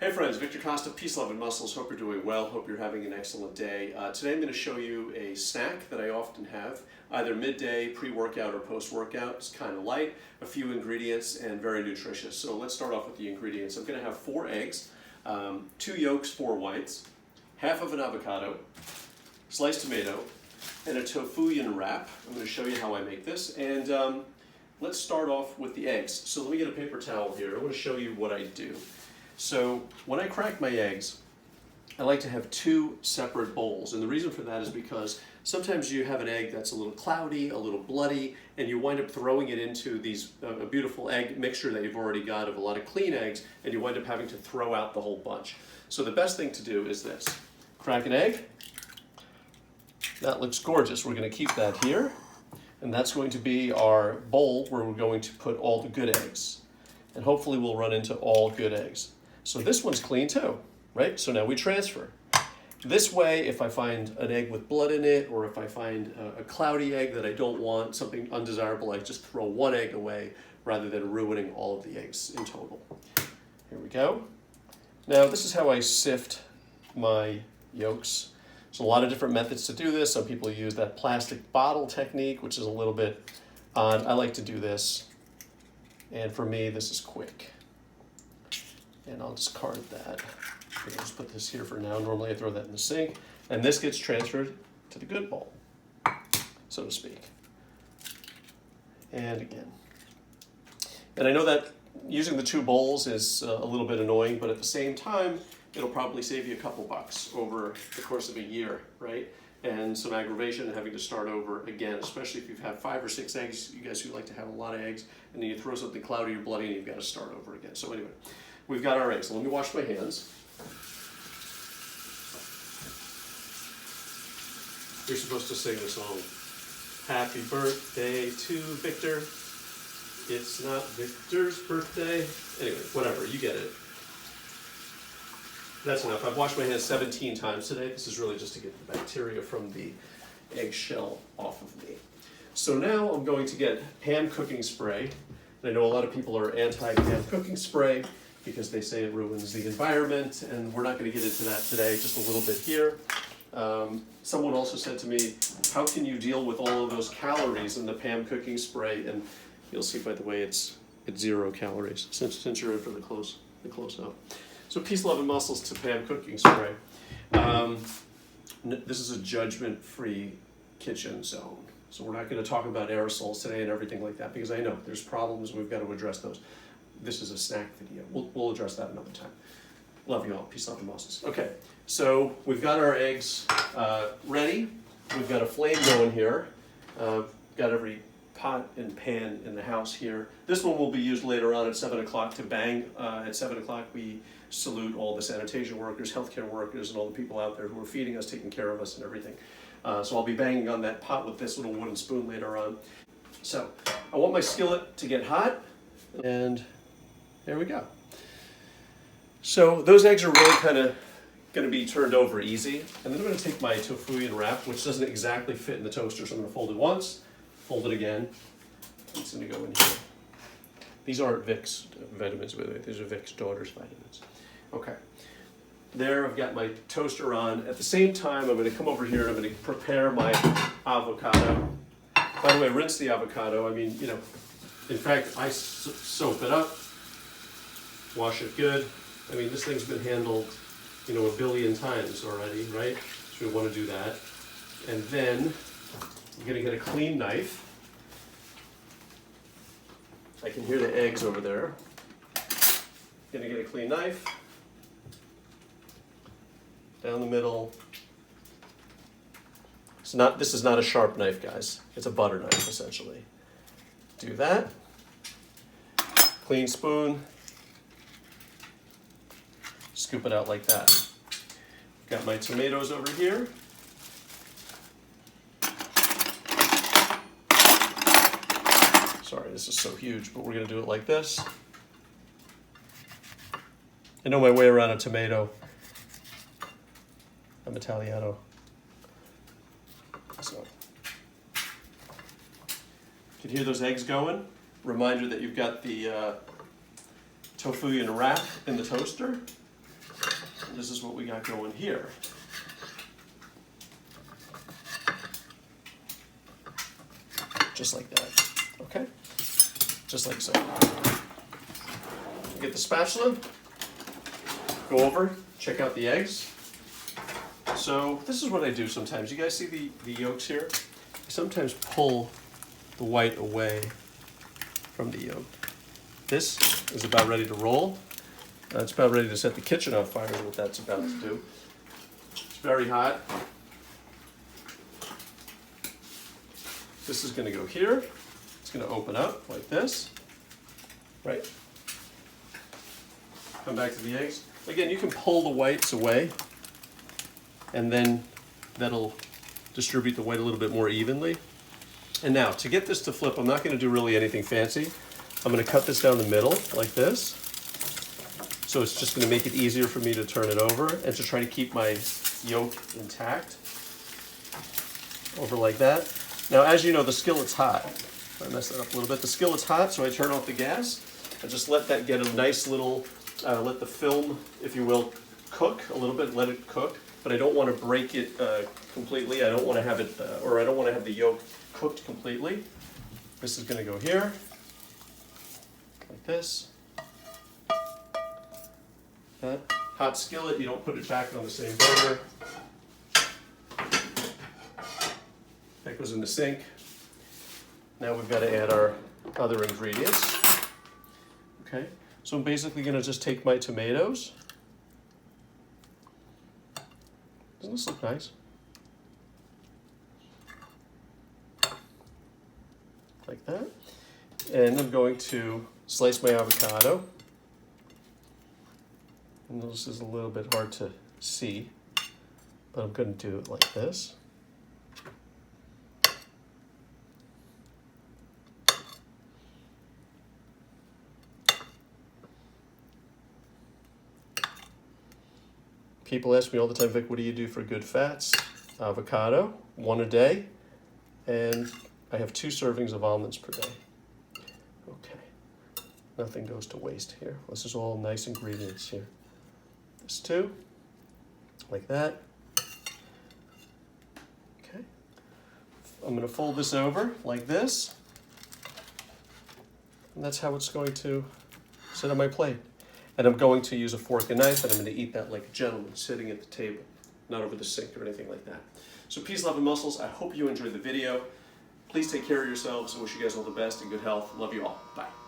Hey friends, Victor Costa, Peace, Love, and Muscles. Hope you're doing well. Hope you're having an excellent day. Today I'm going to show you a snack that I often have, either midday, pre-workout, or post-workout. It's kind of light, a few ingredients, and very nutritious. So let's start off with the ingredients. I'm going to have 4 eggs, 2 yolks, 4 whites, half of an avocado, sliced tomato, and a tofuyan wrap. I'm going to show you how I make this. And let's start off with the eggs. So let me get a paper towel here. I want to show you what I do. So when I crack my eggs, I like to have 2 separate bowls. And the reason for that is because sometimes you have an egg that's a little cloudy, a little bloody, and you wind up throwing it into a beautiful egg mixture that you've already got of a lot of clean eggs, and you wind up having to throw out the whole bunch. So the best thing to do is this. Crack an egg. That looks gorgeous. We're going to keep that here. And that's going to be our bowl where we're going to put all the good eggs. And hopefully we'll run into all good eggs. So this one's clean too, right? So now we transfer. This way, if I find an egg with blood in it, or if I find a cloudy egg that I don't want, something undesirable, I just throw 1 egg away rather than ruining all of the eggs in total. Here we go. Now this is how I sift my yolks. There's a lot of different methods to do this. Some people use that plastic bottle technique, which is a little bit odd. I like to do this. And for me, this is quick. And I'll discard that. I'll just put this here for now. Normally I throw that in the sink. And this gets transferred to the good bowl, so to speak. And again. And I know that using the 2 bowls is a little bit annoying, but at the same time, it'll probably save you a couple bucks over the course of a year, right? And some aggravation and having to start over again, especially if you've had 5 or 6 eggs, you guys who like to have a lot of eggs, and then you throw something cloudy or bloody and you've got to start over again. So anyway, we've got our eggs. So let me wash my hands. You're supposed to sing the song. Happy birthday to Victor. It's not Victor's birthday. Anyway, whatever, you get it. That's enough. I've washed my hands 17 times today. This is really just to get the bacteria from the eggshell off of me. So now I'm going to get pan cooking spray. And I know a lot of people are anti-pan cooking spray because they say it ruins the environment, and we're not going to get into that today, just a little bit here. Someone also said to me, how can you deal with all of those calories in the pan cooking spray? And you'll see, by the way, it's 0 calories since you're in for the close-up. So Peace, Love, and Muscles to pan cooking spray. This is a judgment-free kitchen zone. So we're not going to talk about aerosols today and everything like that, because I know there's problems and we've got to address those. This is a snack video. We'll address that another time. Love you all. Peace, Love, and Muscles. Okay, so we've got our eggs ready. We've got a flame going here. Got every pot and pan in the house here. This one will be used later on at 7 o'clock to bang. At 7 o'clock we salute all the sanitation workers, healthcare workers, and all the people out there who are feeding us, taking care of us, and everything. So I'll be banging on that pot with this little wooden spoon later on. So I want my skillet to get hot, and there we go. So those eggs are really kind of going to be turned over easy. And then I'm going to take my tofuyan wrap, which doesn't exactly fit in the toaster, so I'm going to fold it once, fold it again. It's going to go in here. These aren't Vicks vitamins, by the way. These are Vicks daughter's vitamins. Okay. There, I've got my toaster on. At the same time, I'm going to come over here and I'm going to prepare my avocado. By the way, rinse the avocado. I mean, in fact, I soap it up, wash it good. I mean, this thing's been handled, a billion times already, right? So we want to do that. And then I'm going to get a clean knife. I can hear the eggs over there. Going to get a clean knife. Down the middle. This is not a sharp knife, guys. It's a butter knife, essentially. Do that. Clean spoon. Scoop it out like that. Got my tomatoes over here. Sorry, this is so huge, but we're going to do it like this. I know my way around a tomato. I'm Italiano. So, you can hear those eggs going. Reminder that you've got the tofuyan wrap in the toaster. this is what we got going here. Just like that, okay? Just like so. Get the spatula, go over, check out the eggs. So this is what I do sometimes. You guys see the yolks here? I sometimes pull the white away from the yolk. This is about ready to roll. It's about ready to set the kitchen on fire is what that's about to do. It's very hot. This is going to go here. It's going to open up like this, right? Come back to the eggs. Again, you can pull the whites away, and then that'll distribute the white a little bit more evenly. And now, to get this to flip, I'm not going to do really anything fancy. I'm going to cut this down the middle like this. So it's just going to make it easier for me to turn it over and to try to keep my yolk intact. Over like that. Now, as you know, the skillet's hot. I messed that up a little bit. The skillet's hot, so I turn off the gas. I just let that get a nice little, let the film, if you will, cook a little bit, let it cook. But I don't want to break it completely. I don't want to have it, or I don't want to have the yolk cooked completely. This is going to go here, like this. That hot skillet, you don't put it back on the same burner. That goes in the sink. Now we've got to add our other ingredients. Okay, so I'm basically going to just take my tomatoes. Doesn't this look nice? Like that. And I'm going to slice my avocado. And this is a little bit hard to see, but I'm going to do it like this. People ask me all the time, Vic, what do you do for good fats? Avocado, 1 a day, and I have 2 servings of almonds per day. Okay, nothing goes to waste here. This is all nice ingredients here. This too, like that. Okay, I'm going to fold this over like this, and that's how it's going to sit on my plate. And I'm going to use a fork and knife, and I'm going to eat that like a gentleman sitting at the table, not over the sink or anything like that. So peace, love, and muscles. I hope you enjoyed the video. Please take care of yourselves. I wish you guys all the best and good health. Love you all. Bye.